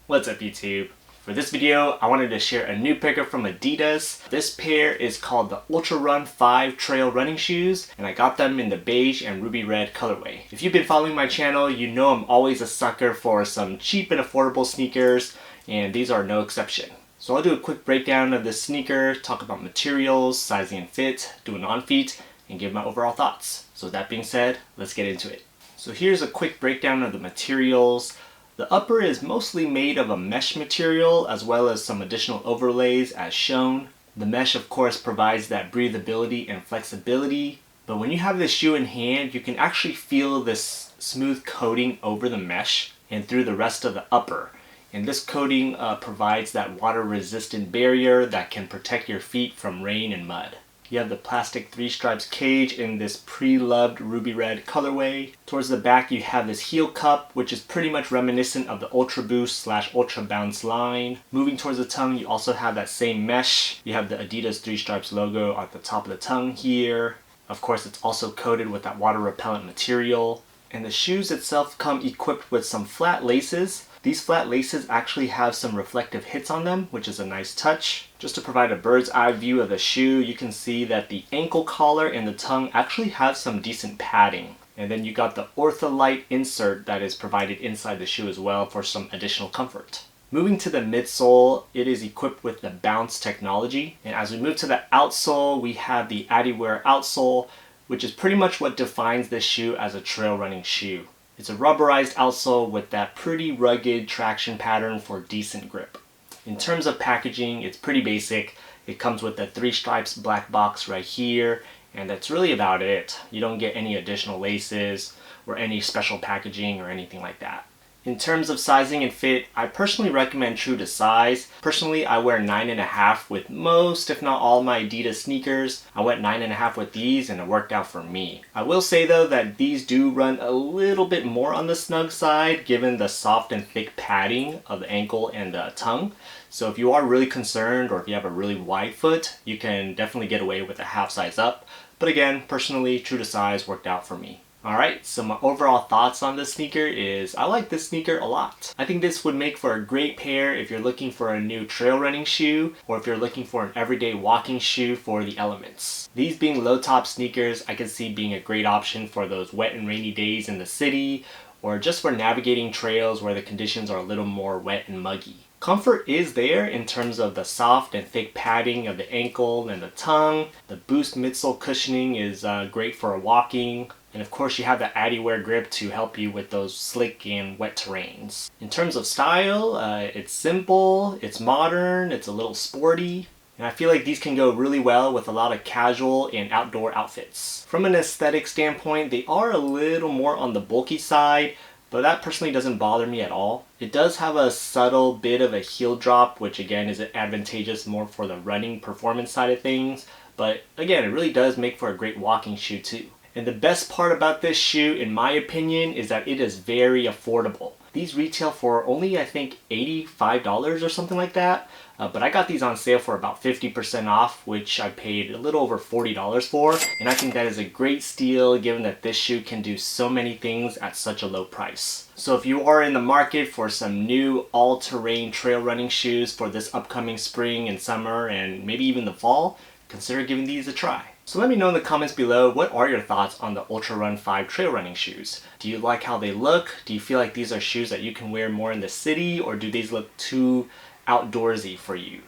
What's up YouTube? For this video, I wanted to share a new pickup from Adidas. This pair is called the Ultrarun 5 trail running shoes, and I got them in the beige and ruby red colorway. If you've been following my channel, you know I'm always a sucker for some cheap and affordable sneakers, and these are no exception. So I'll do a quick breakdown of this sneaker, talk about materials, sizing and fit, do an on-feet, and give my overall thoughts. So with that being said, let's get into it. So here's a quick breakdown of the materials. The upper is mostly made of a mesh material as well as some additional overlays as shown. The mesh of course provides that breathability and flexibility, but when you have this shoe in hand, you can actually feel this smooth coating over the mesh and through the rest of the upper. And this coating provides that water resistant barrier that can protect your feet from rain and mud. You have the plastic 3 stripes cage in this pre-loved ruby red colorway. Towards the back you have this heel cup, which is pretty much reminiscent of the Ultra Boost / Ultra Bounce line. Moving towards the tongue, you also have that same mesh. You have the Adidas 3 stripes logo at the top of the tongue here. Of course, it's also coated with that water repellent material. And the shoes itself come equipped with some flat laces. These flat laces actually have some reflective hits on them, which is a nice touch. Just to provide a bird's eye view of the shoe, you can see that the ankle collar and the tongue actually have some decent padding. And then you got the ortholite insert that is provided inside the shoe as well for some additional comfort. Moving to the midsole, it is equipped with the bounce technology. And as we move to the outsole, we have the adiwear outsole, which is pretty much what defines this shoe as a trail running shoe. It's a rubberized outsole with that pretty rugged traction pattern for decent grip. In terms of packaging, it's pretty basic. It comes with the 3 stripes black box right here, and that's really about it. You don't get any additional laces or any special packaging or anything like that. In terms of sizing and fit, I personally recommend true to size. Personally, I wear 9.5 with most, if not all, my Adidas sneakers. I went 9.5 with these and it worked out for me. I will say though that these do run a little bit more on the snug side given the soft and thick padding of the ankle and the tongue. So if you are really concerned or if you have a really wide foot, you can definitely get away with a half size up. But again, personally, true to size worked out for me. Alright, so my overall thoughts on this sneaker is I like this sneaker a lot. I think this would make for a great pair if you're looking for a new trail running shoe or if you're looking for an everyday walking shoe for the elements. These being low top sneakers, I could see being a great option for those wet and rainy days in the city or just for navigating trails where the conditions are a little more wet and muggy. Comfort is there in terms of the soft and thick padding of the ankle and the tongue. The Boost midsole cushioning is great for walking. And of course you have the adiwear grip to help you with those slick and wet terrains. In terms of style, it's simple, it's modern, it's a little sporty. And I feel like these can go really well with a lot of casual and outdoor outfits. From an aesthetic standpoint, they are a little more on the bulky side, but that personally doesn't bother me at all. It does have a subtle bit of a heel drop, which again is advantageous more for the running performance side of things. But again, it really does make for a great walking shoe too. And the best part about this shoe, in my opinion, is that it is very affordable. These retail for only, I think, $85 or something like that. But I got these on sale for about 50% off, which I paid a little over $40 for. And I think that is a great steal given that this shoe can do so many things at such a low price. So if you are in the market for some new all-terrain trail running shoes for this upcoming spring and summer and maybe even the fall, consider giving these a try. So let me know in the comments below, what are your thoughts on the Ultrarun 5 trail running shoes? Do you like how they look? Do you feel like these are shoes that you can wear more in the city, or do these look too outdoorsy for you?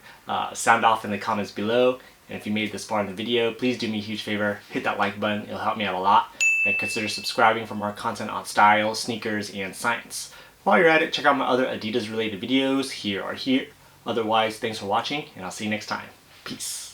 Sound off in the comments below. And if you made it this far in the video, please do me a huge favor, hit that like button, it'll help me out a lot. And consider subscribing for more content on style, sneakers, and science. While you're at it, check out my other Adidas related videos here or here. Otherwise, thanks for watching, and I'll see you next time. Peace.